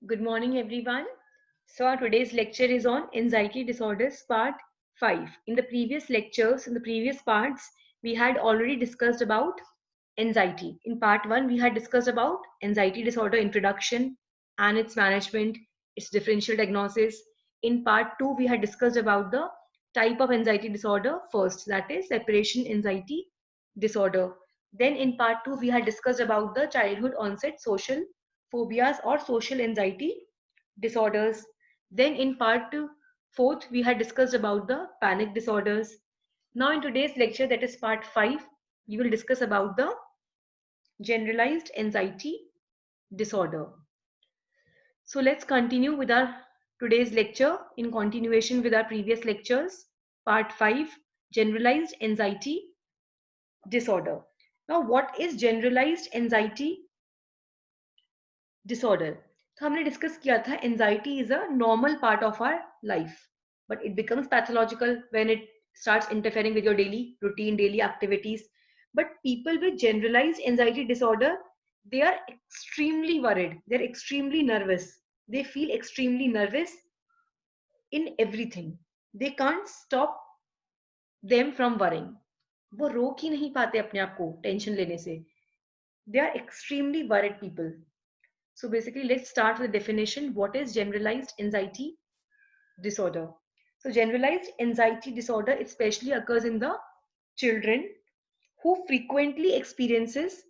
Good morning, everyone. So, our today's lecture is on anxiety disorders, part 5. In the previous lectures, in the previous parts, we had already discussed about anxiety. In part 1, we had discussed about anxiety disorder introduction and its management, its differential diagnosis. In part 2, we had discussed about the type of anxiety disorder first, that is separation anxiety disorder. Then in part 2, we had discussed about the childhood onset social phobias or social anxiety disorders. Then in part 4th, we had discussed about the panic disorders. Now in today's lecture, that is part 5, we will discuss about the generalized anxiety disorder. So let's continue with our today's lecture in continuation with our previous lectures. Part 5, generalized anxiety disorder. Now what is generalized anxiety disorder? तो हमने discuss किया था anxiety is a normal part of our life but it becomes pathological when it starts interfering with your daily routine, daily activities. But people with generalized anxiety disorder, they are extremely worried, they're extremely nervous, they feel extremely nervous in everything. They can't stop them from worrying. वो रोक ही नहीं पाते अपने आप को tension लेने से. They are extremely worried people. So basically, let's start with the definition. What is generalized anxiety disorder? So generalized anxiety disorder especially occurs in the children who frequently experiences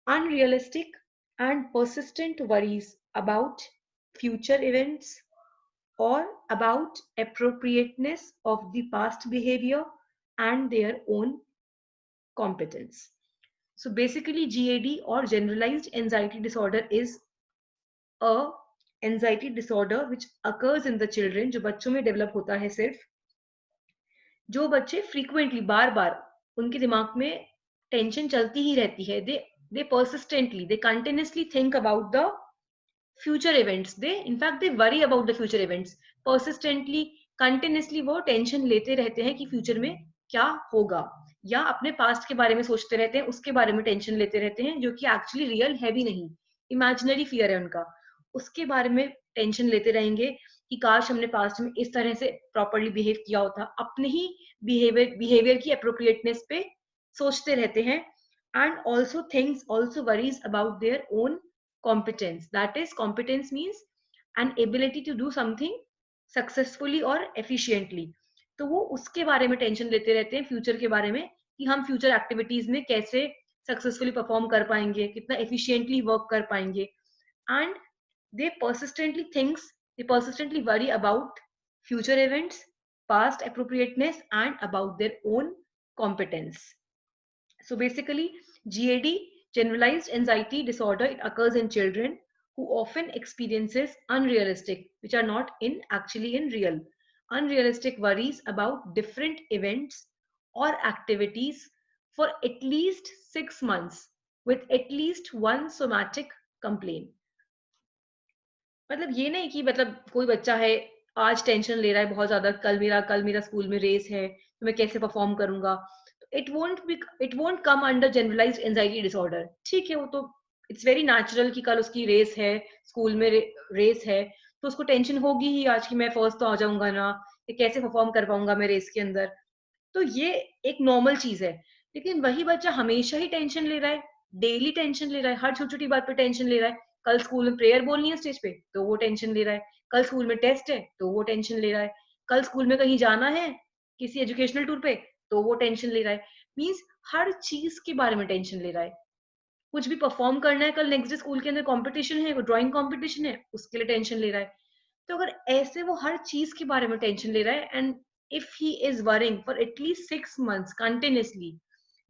unrealistic and persistent worries about future events or about appropriateness of the past behavior and their own competence. So basically, GAD or generalized anxiety disorder is a anxiety disorder which occurs in the children, जो बच्चों में develop होता है सिर्फ, जो बच्चे frequently बार बार उनके दिमाग में टेंशन चलती ही रहती है. दे persistently, they continuously think about the future events. They in fact they worry about the future events persistently. Continuously वो टेंशन लेते रहते हैं कि फ्यूचर में क्या होगा, या अपने पास्ट के बारे में सोचते रहते हैं, उसके बारे में टेंशन लेते रहते हैं, जो कि एक्चुअली रियल है भी नहीं, इमेजिनरी फियर है उनका. उसके बारे में टेंशन लेते रहेंगे कि काश हमने पास्ट में इस तरह से प्रॉपरली बिहेव किया होता. अपने ही बिहेवियर की अप्रोप्रिएटनेस पे सोचते रहते हैं. And also things also worries about their own competence. That is, competence means an ability to do something successfully और एफिशिएंटली. तो वो उसके बारे में टेंशन लेते रहते हैं, फ्यूचर के बारे में, कि हम फ्यूचर एक्टिविटीज में कैसे सक्सेसफुली परफॉर्म कर पाएंगे, कितना एफिशिएंटली वर्क कर पाएंगे. And they persistently thinks they persistently worry about future events, past appropriateness, and about their own competence. So basically, GAD, generalized anxiety disorder, it occurs in children who often experiences unrealistic, which are not in actually in real, unrealistic worries about different events or activities for at least 6 months with at least one somatic complaint. मतलब ये नहीं कि मतलब कोई बच्चा है, आज tension ले रहा है बहुत ज्यादा, कल मेरा स्कूल में रेस है तो मैं कैसे परफॉर्म करूंगा. It won't come under generalised anxiety disorder. ठीक है, वो तो इट्स वेरी नेचुरल कि कल उसकी रेस है, स्कूल में रेस है, तो उसको टेंशन होगी ही आज की मैं फर्स्ट तो आ जाऊंगा ना, ये कैसे परफॉर्म कर पाऊंगा मैं रेस के अंदर. तो ये एक नॉर्मल चीज है. लेकिन वही बच्चा हमेशा ही टेंशन ले रहा है, डेली टेंशन ले रहा है, हर छोटी छोटी बात पे टेंशन ले रहा है. कल स्कूल में प्रेयर बोलनी है स्टेज पे तो वो टेंशन ले रहा है, कल स्कूल में टेस्ट है तो वो टेंशन ले रहा है, कल स्कूल में कहीं जाना है किसी एजुकेशनल टूर पे तो वो टेंशन ले रहा है. मीन्स हर चीज के बारे में टेंशन ले रहा है. कुछ भी परफॉर्म करना है, कल नेक्स्ट डे स्कूल के अंदर कंपटीशन है, ड्राइंग कंपटीशन है, उसके लिए टेंशन ले रहा है. तो अगर ऐसे वो हर चीज के बारे में टेंशन ले रहा है, and if he is worrying for at least 6 months continuously,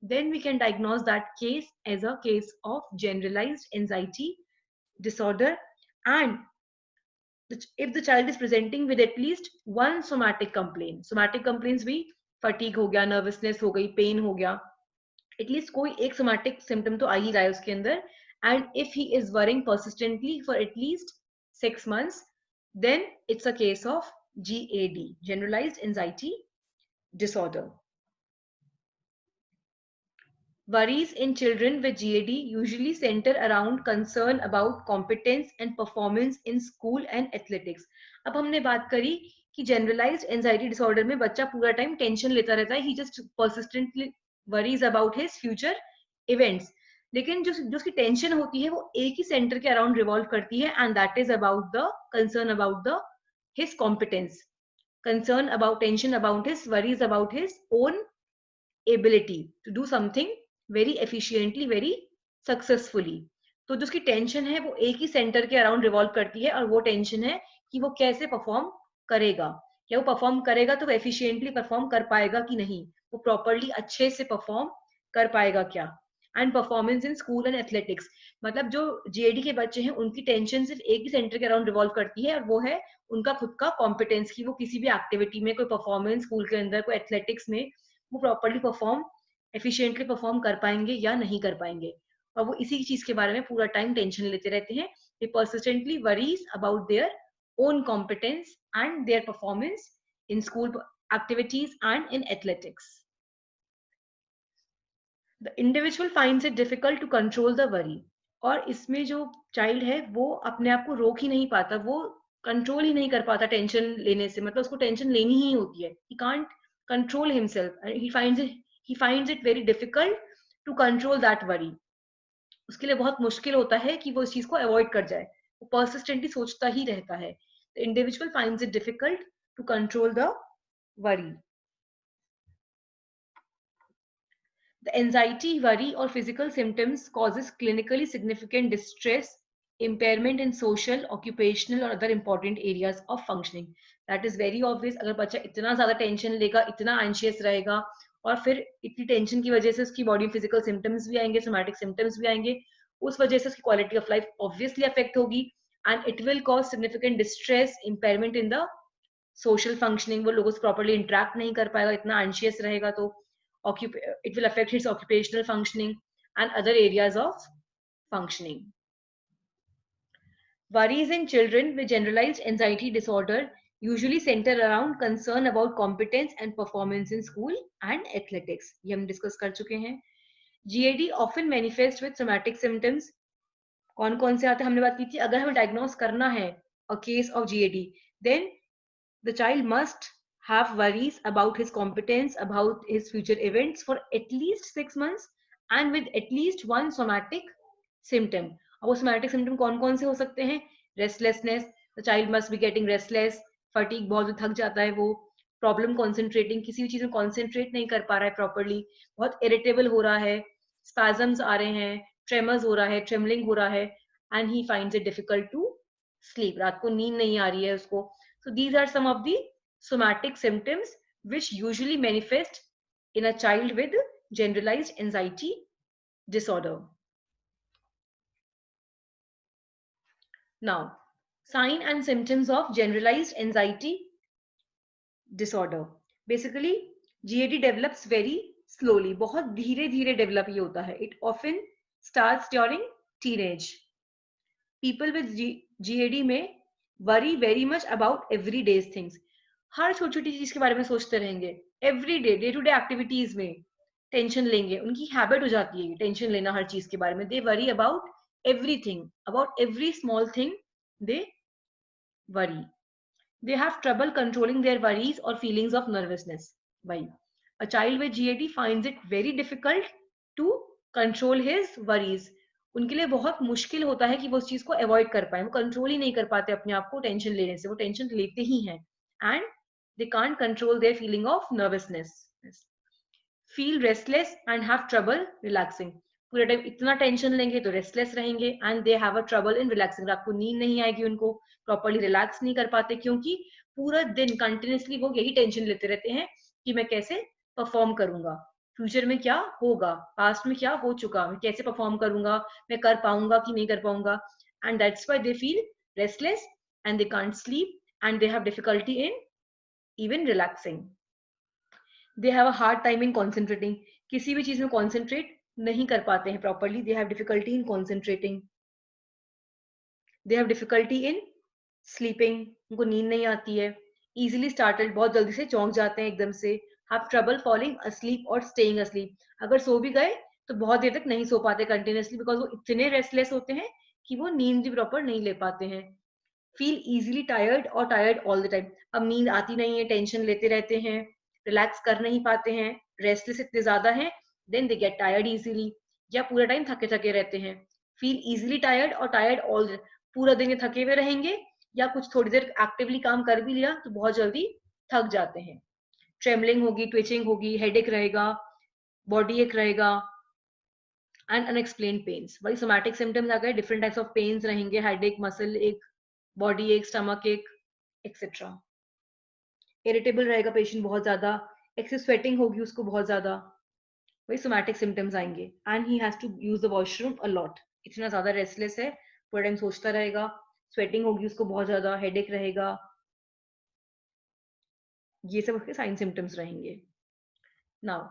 then we can diagnose that case as a case of generalized anxiety disorder. And if the child is presenting with at least one somatic complaints भी, fatigue हो गया, nervousness हो गई, pain हो गया, at least कोई एक somatic symptom तो आ ही रहा है उसके अंदर. And if he is worrying persistently for at least 6 months, then it's a case of GAD, generalized anxiety disorder. Worries in children with GAD usually center around concern about competence and performance in school and athletics. अब हमने बात करी कि generalized anxiety disorder में बच्चा पूरा time tension लेता रहता है, he just persistently worries about his future events. लेकिन जो उसकी टेंशन होती है वो एक ही सेंटर के अराउंड रिवॉल्व करती है, and that is about the concern about the his competence, concern about tension about his worries about his own ability to do something very efficiently, very successfully. तो जो उसकी टेंशन है वो एक ही centre के around revolve करती है, और वो टेंशन है कि वो कैसे परफॉर्म करेगा, या वो परफॉर्म करेगा तो वो एफिशिएंटली परफॉर्म कर पाएगा कि नहीं, वो प्रॉपरली अच्छे से परफॉर्म कर पाएगा क्या. And performance in school and athletics, मतलब जो जीएडी के बच्चे हैं उनकी टेंशन सिर्फ एक ही सेंटर के अराउंड रिवॉल्व करती है, और वो है उनका खुद का कॉम्पिटेंस, की वो किसी भी एक्टिविटी में, कोई परफॉर्मेंस स्कूल के अंदर, कोई एथलेटिक्स में वो प्रॉपरली परफॉर्म, एफिशिएंटली परफॉर्म कर पाएंगे या नहीं कर पाएंगे. और वो इसी चीज के बारे में पूरा टाइम टेंशन लेते रहते हैं. दे persistently worries about their own competence and their performance in school activities and in athletics. The individual finds it difficult to control the worry. और इसमें जो चाइल्ड है वो अपने आप को रोक ही नहीं पाता, वो कंट्रोल ही नहीं कर पाता टेंशन लेने से, मतलब उसको टेंशन लेनी ही होती है. he can't control himself, he finds it very difficult to control that worry. उसके लिए बहुत मुश्किल होता है कि वो इस चीज को अवॉइड कर जाए, वो पर्सिस्टेंटली सोचता ही रहता है. The individual finds it difficult to control the worry. The anxiety, worry, or physical symptoms causes clinically significant distress, impairment in social, occupational, or other important areas of functioning. That is very obvious. अगर बच्चा इतना ज्यादा tension लेगा, इतना anxious रहेगा, और फिर इतनी टेंशन की वजह से उसकी बॉडी में फिजिकल सिम्टम्स भी आएंगे, सोमैटिक सिम्टम्स भी आएंगे, उस वजह से उसकी quality of life obviously affect होगी, and it will cause significant distress, impairment in the social functioning. वो लोगों से प्रॉपरली इंटरेक्ट नहीं कर पाएगा, इतना एंशियस रहेगा. तो it will affect his occupational functioning and other areas of functioning. Worries in children with generalized anxiety disorder usually center around concern about competence and performance in school and athletics. ये हम discuss कर चुके हैं. GAD often manifests with somatic symptoms. कौन कौन से आते हैं हमने बात की थी. अगर हमें डायग्नोस करना है a case of GAD, then the child must have worries about his competence, about his future events for at least 6 months, and with at least one somatic symptom. अब वो somatic symptom कौन कौन से हो सकते हैं. Restlessness, the child must be getting restless, fatigue, बहुत थक जाता है वो, प्रॉब्लम कॉन्सेंट्रेटिंग, किसी भी चीज में कॉन्सेंट्रेट नहीं कर पा रहा है प्रॉपरली, बहुत इरिटेबल हो रहा है, स्पैजम्स आ रहे हैं, ट्रेमर्स हो रहा है, ट्रेमलिंग हो रहा है, and he finds it difficult to sleep, रात को नींद नहीं आ रही है उसको. So these are some of the somatic symptoms which usually manifest in a child with generalized anxiety disorder. Now, sign and symptoms of generalized anxiety disorder. Basically, GAD develops very slowly. बहुत धीरे धीरे develop ये होता है. It often starts during teenage. People with GAD में worry very much about every days things. हर छोटी छोटी चीज के बारे में सोचते रहेंगे, every day to day activities में टेंशन लेंगे, उनकी हैबिट हो जाती है टेंशन लेना हर चीज के बारे में. They worry about everything, about every small thing they worry. They have trouble controlling their worries और फीलिंग्स ऑफ नर्वसनेस. भाई, a child with GAD finds it very difficult to control his worries. उनके लिए बहुत मुश्किल होता है कि वो उस चीज को अवॉइड कर पाए, वो कंट्रोल ही नहीं कर पाते अपने आप को टेंशन लेने से, वो टेंशन लेते ही हैं, and they can't control their feeling of nervousness, feel restless and have trouble relaxing. पूरे टाइम इतना टेंशन लेंगे तो रेस्टलेस रहेंगे, and they have a trouble in relaxing. आपको नींद नहीं आएगी, उनको प्रॉपरली रिलैक्स नहीं कर पाते, क्योंकि पूरा दिन कंटिन्यूसली वो यही टेंशन लेते रहते हैं कि मैं कैसे परफॉर्म करूंगा, फ्यूचर में क्या होगा, पास्ट में क्या हो चुका, मैं कैसे परफॉर्म करूंगा, मैं कर पाऊंगा कि नहीं कर पाऊंगा. And that's why they feel restless and they can't sleep and they have difficulty in even relaxing. They have a hard time in concentrating. किसी भी चीज में कॉन्सेंट्रेट नहीं कर पाते हैं properly. They have difficulty in concentrating. They have difficulty in sleeping. उनको नींद नहीं आती है. इजिली स्टार्टल्ड, बहुत जल्दी से चौंक जाते हैं एकदम से. हैव ट्रबल फॉलिंग asleep और स्टेइंग asleep. अगर सो भी गए तो बहुत देर तक नहीं सो पाते कंटिन्यूसली, बिकॉज वो इतने रेस्टलेस होते हैं कि वो नींद भी प्रॉपर नहीं ले पाते हैं. फील इजीली टायर्ड और टायर्ड ऑल द टाइम. अब नींद आती नहीं है, टेंशन लेते रहते हैं, रिलैक्स कर नहीं पाते हैं, रेस्टलेस इतने ज्यादा हैं, then they get tired easily, या पूरा टाइम थके थके रहते हैं. फील इजीली टायर्ड और टायर्ड ऑल, पूरा दिन ये थके हुए रहेंगे, या कुछ थोड़ी देर एक्टिवली काम कर भी लिया तो बहुत जल्दी थक जाते हैं. ट्रेमलिंग होगी, ट्विचिंग होगी, हेडेक रहेगा, बॉडी एक रहेगा, एंड अनएक्सप्लेन पेन्स. वही सोमैटिक सिम्टम्स आ गए, डिफरेंट टाइप्स ऑफ पेन्स रहेंगे, headache, muscle ache, body ache, stomach ache, et cetera. Irritable रहेगा पेशेंट बहुत ज्यादा, एक्सेस स्वेटिंग होगी उसको बहुत ज्यादा, वही सोमैटिक सिम्टम्स आएंगे. And he has to use the washroom a lot. इतना ज्यादा रेस्टलेस है, पूरा टाइम सोचता रहेगा, स्वेटिंग होगी उसको बहुत ज्यादा, हेडेक रहेगा. ये सब उसके साइन सिम्टम्स रहेंगे. Now,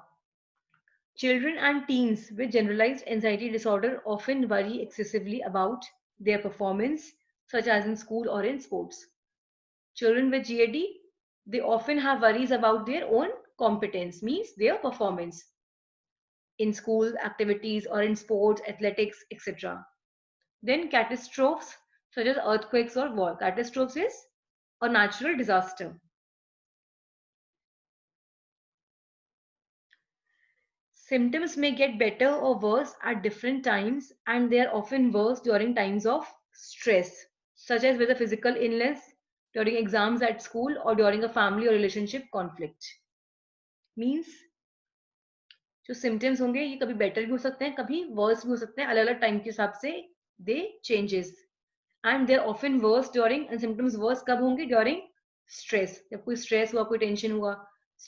children and teens with generalized anxiety disorder often worry excessively about their performance, such as in school or in sports. Children with GAD, they often have worries about their own competence, means their performance in school activities or in sports, athletics, etc. Then catastrophes such as earthquakes or war. Catastrophes is a natural disaster. Symptoms may get better or worse at different times, and they are often worse during times of stress, such as with a physical illness, during exams at school, or during a family or relationship conflict. Means जो symptoms होंगे ये कभी better भी हो सकते हैं, कभी worse भी हो सकते हैं, अलग अलग टाइम के हिसाब से they changes. And they are often worse during, and symptoms worse कब होंगे? During stress. जब कोई stress हुआ, कोई tension हुआ,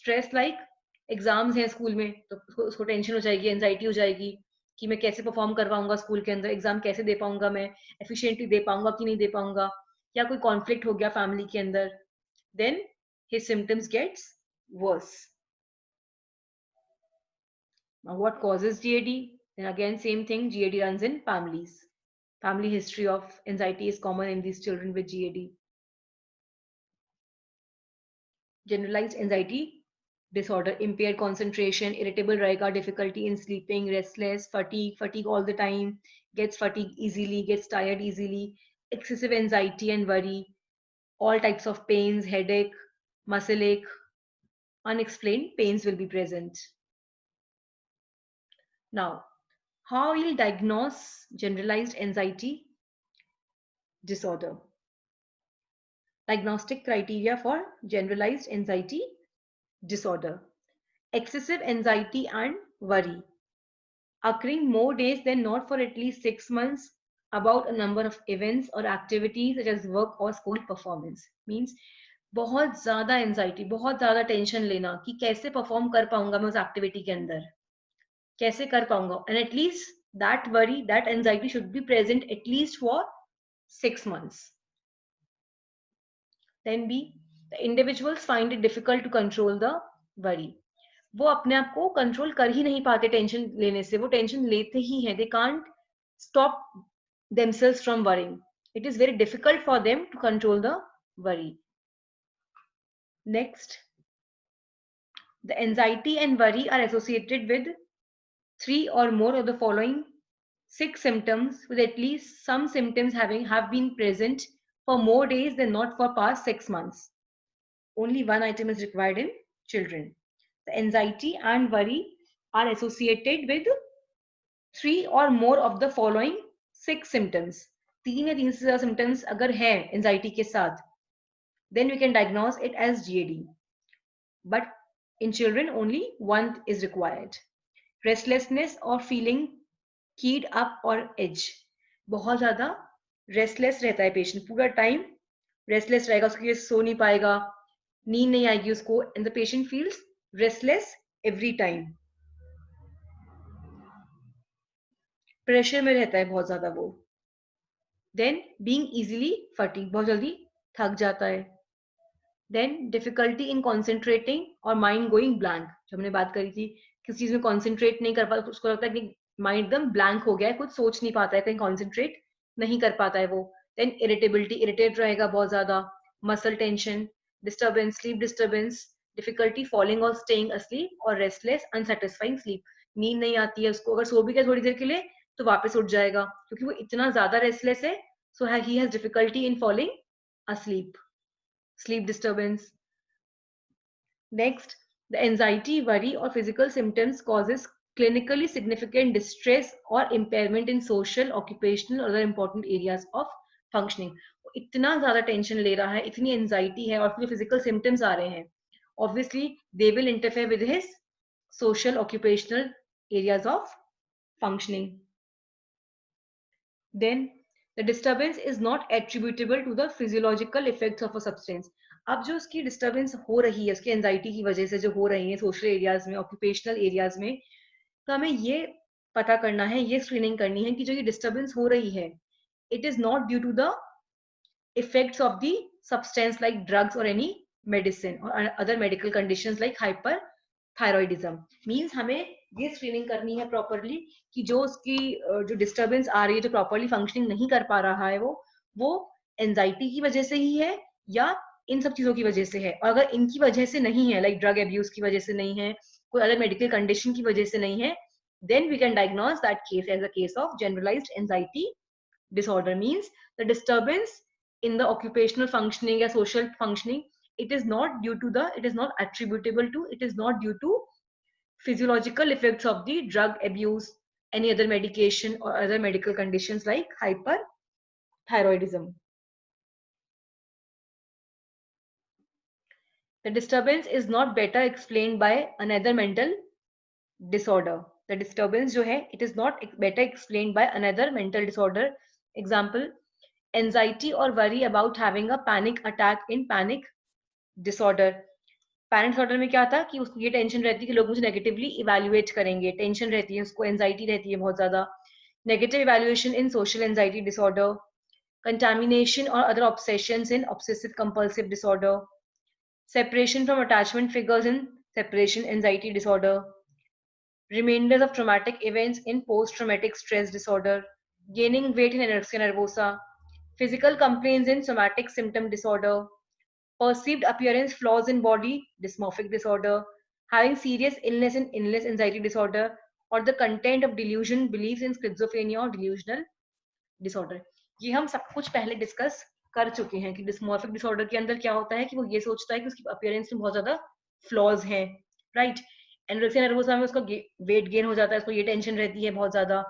stress like एग्जाम्स हैं स्कूल में, तो उसको टेंशन हो जाएगी, एंजाइटी हो जाएगी कि मैं कैसे परफॉर्म कर पाऊंगा स्कूल के अंदर, एग्जाम कैसे दे पाऊंगा, मैं एफिशिएंटली दे पाऊंगा कि नहीं दे पाऊंगा, या कोई कॉन्फ्लिक्ट हो गया फैमिली के अंदर, then his symptoms gets worse. Now what causes GAD? Then again same thing, GAD runs in families. Family history of anxiety is common in these children with GAD. Generalized anxiety disorder, impaired concentration, irritable रहेगा, difficulty in sleeping, restless, fatigue all the time, gets fatigue easily, gets tired easily, excessive anxiety and worry, all types of pains, headache, muscle ache, unexplained pains will be present. Now, how we'll diagnose generalized anxiety disorder? Diagnostic criteria for generalized anxiety disorder: excessive anxiety and worry, occurring more days than not for at least 6 months, about a number of events or activities such as work or school performance. Means बहुत ज्यादा anxiety, बहुत ज्यादा tension लेना कि कैसे perform कर पाऊंगा मैं उस एक्टिविटी के अंदर, कैसे कर पाऊंगा, and at least that worry, that anxiety should be present at least for 6 months. Then B, the individuals find it difficult to control the worry. वो अपने आप को कंट्रोल कर ही नहीं पाते टेंशन लेने से, वो टेंशन लेते ही हैं, they can't stop themselves from worrying. It is very difficult for them to control the worry. Next, the anxiety and worry are associated with 3 or more of the following 6 symptoms, with at least some symptoms have been present for more days than not for past 6 months. Only one item is required in children. The anxiety and worry are associated with 3 or more of the following 6 symptoms. 3 या 3 से ज़्यादा symptoms अगर हैं anxiety के साथ, then we can diagnose it as GAD. But in children, only one is required. Restlessness or feeling keyed up or edge. बहुत ज़्यादा restless रहता है patient, पूरा time restless रहेगा, उसकी वजह से सो नहीं पाएगा, नींद नहीं आएगी उसको, and the patient feels restless every time. Pressure में रहता है बहुत ज्यादा वो. देन बीइंग इजीली फटीग, बहुत जल्दी थक जाता है. देन डिफिकल्टी इन कॉन्सेंट्रेटिंग और माइंड गोइंग ब्लैंक, जो हमने बात करी थी, किसी चीज में कॉन्सेंट्रेट नहीं कर पाता, उसको लगता है कि माइंड एकदम ब्लैंक हो गया है, कुछ सोच नहीं पाता है, कहीं कॉन्सेंट्रेट नहीं कर पाता है वो. देन इरिटेबिलिटी, इरिटेट रहेगा बहुत ज्यादा. Muscle tension, disturbance, sleep disturbance, difficulty falling और स्टेइंग asleep, और रेस्टलेस अनसेटिस्फाइंग स्लीप. नींद नहीं आती है उसको, अगर सो भी गया थोड़ी देर के लिए तो वापस उठ जाएगा, क्योंकि वो इतना ज्यादा रेस्टलेस है. So he has difficulty in falling asleep. Sleep disturbance. Next, the anxiety, worry, or physical symptoms causes clinically significant distress or impairment in social, occupational, or other important areas of functioning. इतना ज्यादा tension ले रहा है, इतनी anxiety है, और फिर physical symptoms आ रहे हैं, obviously they will interfere with his social, occupational areas of functioning. Then the disturbance is not attributable to the physiological effects of a substance. अब जो उसकी डिस्टर्बेंस हो रही है उसकी एंजाइटी की वजह से जो हो रही है सोशल एरियाज में, ऑक्यूपेशनल एरियाज में, तो हमें ये पता करना है, ये स्क्रीनिंग करनी है कि जो ये डिस्टर्बेंस हो रही है, it is not due to the effects of the substance like drugs or any medicine or other medical conditions like hyperthyroidism. Means हमें ये स्क्रीनिंग करनी है प्रॉपरली कि जो उसकी जो डिस्टर्बेंस आ रही है, जो प्रॉपरली फंक्शनिंग नहीं कर पा रहा है, वो एंजाइटी की वजह से ही है या इन सब चीजों की वजह से है. और अगर इनकी वजह से नहीं है, लाइक ड्रग एब्यूज की वजह से नहीं है, कोई अदर मेडिकल कंडीशन की वजह से नहीं है, then we can diagnose that case as a case of generalized anxiety disorder. Means the disturbance in the occupational functioning or social functioning, it is not due to the, it is not attributable to, it is not due to physiological effects of the drug abuse, any other medication or other medical conditions like hyperthyroidism. The disturbance is not better explained by another mental disorder. The disturbance जो है, it is not better explained by another mental disorder. Example, anxiety or worry about having a panic attack in panic disorder. Panic disorder में क्या था कि उसको ये tension रहती है कि लोग मुझे नेगेटिवली इवैल्यूएट करेंगे, टेंशन रहती है उसको, एंजाइटी रहती है बहुत ज्यादा. नेगेटिव इवैल्यूएशन इन सोशल एंजाइटी डिसऑर्डर. कंटामिनेशन और other obsessions in obsessive compulsive disorder. Separation from attachment figures in separation anxiety disorder. Remainders of traumatic events in post-traumatic stress disorder, gaining weight in anorexia nervosa, physical complaints in somatic symptom disorder, perceived appearance flaws in body dysmorphic disorder, having serious illness in illness anxiety disorder, or the content of delusion beliefs in schizophrenia or delusional disorder. ये हम सब कुछ पहले discuss कर चुके हैं कि dysmorphic disorder के अंदर क्या होता है कि वो ये सोचता है कि उसकी अपीयरेंस में बहुत ज्यादा फ्लॉज हैं, राइट. एनोरेक्सिया नर्वोसा में उसका वेट गेन हो जाता है, उसको ये टेंशन रहती है बहुत ज्यादा.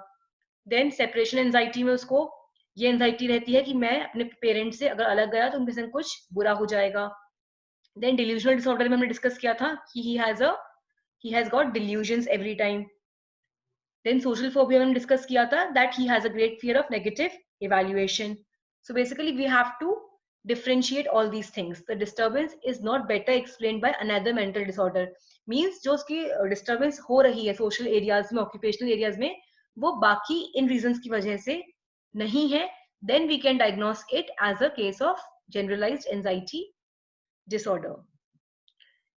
देन सेपरेशन एंजाइटी में उसको ये एंजाइटी रहती है कि मैं अपने पेरेंट्स से अगर अलग गया तो उनके संग कुछ बुरा हो जाएगा. देन डिल्यूजनल डिसऑर्डर में हमने डिस्कस किया था कि he has got delusions every time. Then social phobia में हमने डिस्कस किया था that he has a great fear of negative evaluation. So basically we have to differentiate all these things. The disturbance is not better explained by another mental disorder. Means जो उसकी disturbance हो रही है social areas में, occupational areas में, वो बाकी इन reasons की वजह से नहीं है. Then we can diagnose it as a case of generalized anxiety disorder.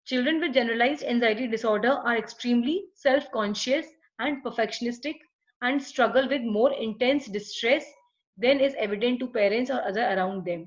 Children with generalized anxiety disorder are extremely self-conscious and perfectionistic and struggle with more intense distress than is evident to parents or other around them.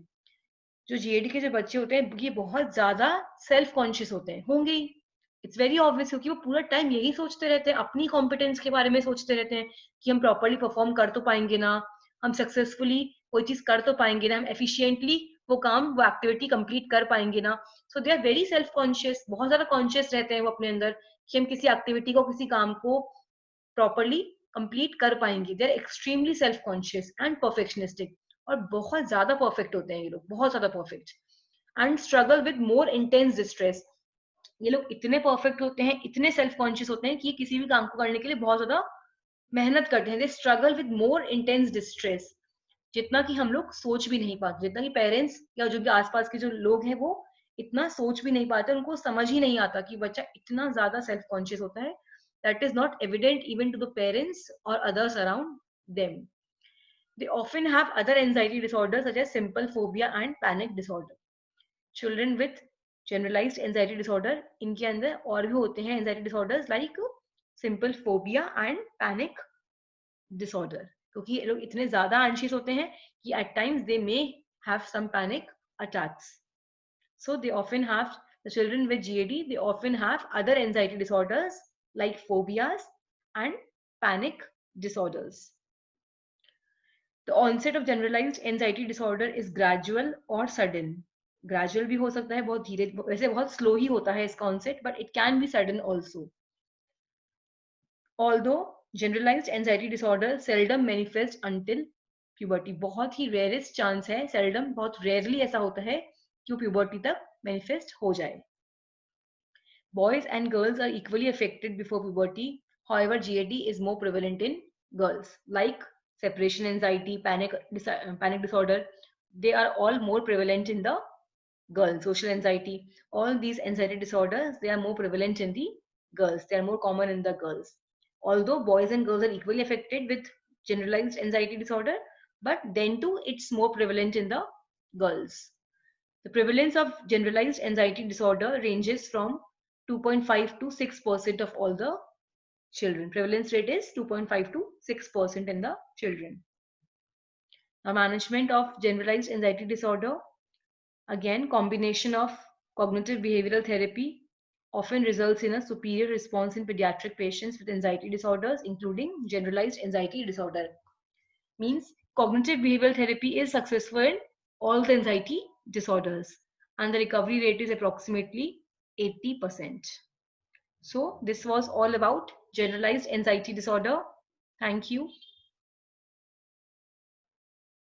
जो GAD के जो बच्चे होते हैं ये बहुत ज्यादा self conscious होते हैं, होंगे ही. इट्स वेरी ऑब्वियस, क्योंकि वो पूरा टाइम यही सोचते रहते हैं, अपनी कॉम्पिटेंस के बारे में सोचते रहते हैं कि हम प्रॉपरली परफॉर्म कर तो पाएंगे ना, हम सक्सेसफुली कोई चीज कर तो पाएंगे ना, हम एफिशिएंटली वो काम, वो एक्टिविटी कंप्लीट कर पाएंगे ना. So they are very self conscious, बहुत ज्यादा कॉन्शियस रहते हैं वो अपने अंदर कि हम किसी एक्टिविटी को, किसी काम को प्रॉपरली कंप्लीट कर पाएंगे. They are extremely self conscious and perfectionistic, और बहुत ज्यादा परफेक्ट होते हैं ये लोग, बहुत ज्यादा perfect. And struggle with more intense distress. ये लोग इतने परफेक्ट होते हैं, इतने सेल्फ कॉन्शियस होते हैं कि किसी भी काम को करने के लिए बहुत ज्यादा मेहनत करते हैं. They struggle with more intense distress, जितना कि हम लोग सोच भी नहीं पाते, जितना कि पेरेंट्स या जो भी आसपास के जो लोग हैं वो इतना सोच भी नहीं पाते, उनको समझ ही नहीं आता कि बच्चा इतना ज्यादा सेल्फ कॉन्शियस होता है. That is not evident even to the parents or others around them. They often have other anxiety disorders such as simple phobia and panic disorder. Children with generalized anxiety disorder, इनके अंदर और भी होते हैं anxiety disorders like simple phobia and panic disorder, क्योंकि ये लोग इतने ज्यादा anxious होते हैं कि at times they may have some panic attacks. So they often have, the children with GAD, they often have other anxiety disorders like phobias and panic disorders. The onset of generalized anxiety disorder is gradual or sudden. Gradual भी हो सकता है, बहुत धीरे, वैसे बहुत slow ही होता है इसका onset, but it can be sudden also. Although generalized anxiety disorder seldom manifests until puberty, बहुत ही rarest chance है, seldom, बहुत rarely ऐसा होता है कि वो puberty तक manifest हो जाए. Boys and girls are equally affected before puberty. However, GAD is more prevalent in girls. Like separation anxiety, panic disorder, they are all more prevalent in the girls. Social anxiety, all these anxiety disorders, they are more prevalent in the girls. They are more common in the girls. Although boys and girls are equally affected with generalized anxiety disorder, but then too it's more prevalent in the girls. The prevalence of generalized anxiety disorder ranges from 2.5 to 6% of all the children. Prevalence rate is 2.5 to 6% in the children. Now, management of generalized anxiety disorder, again, combination of cognitive behavioral therapy often results in a superior response in pediatric patients with anxiety disorders, including generalized anxiety disorder. Means cognitive behavioral therapy is successful in all the anxiety disorders, and the recovery rate is approximately 80%. So this was all about generalized anxiety disorder. Thank you.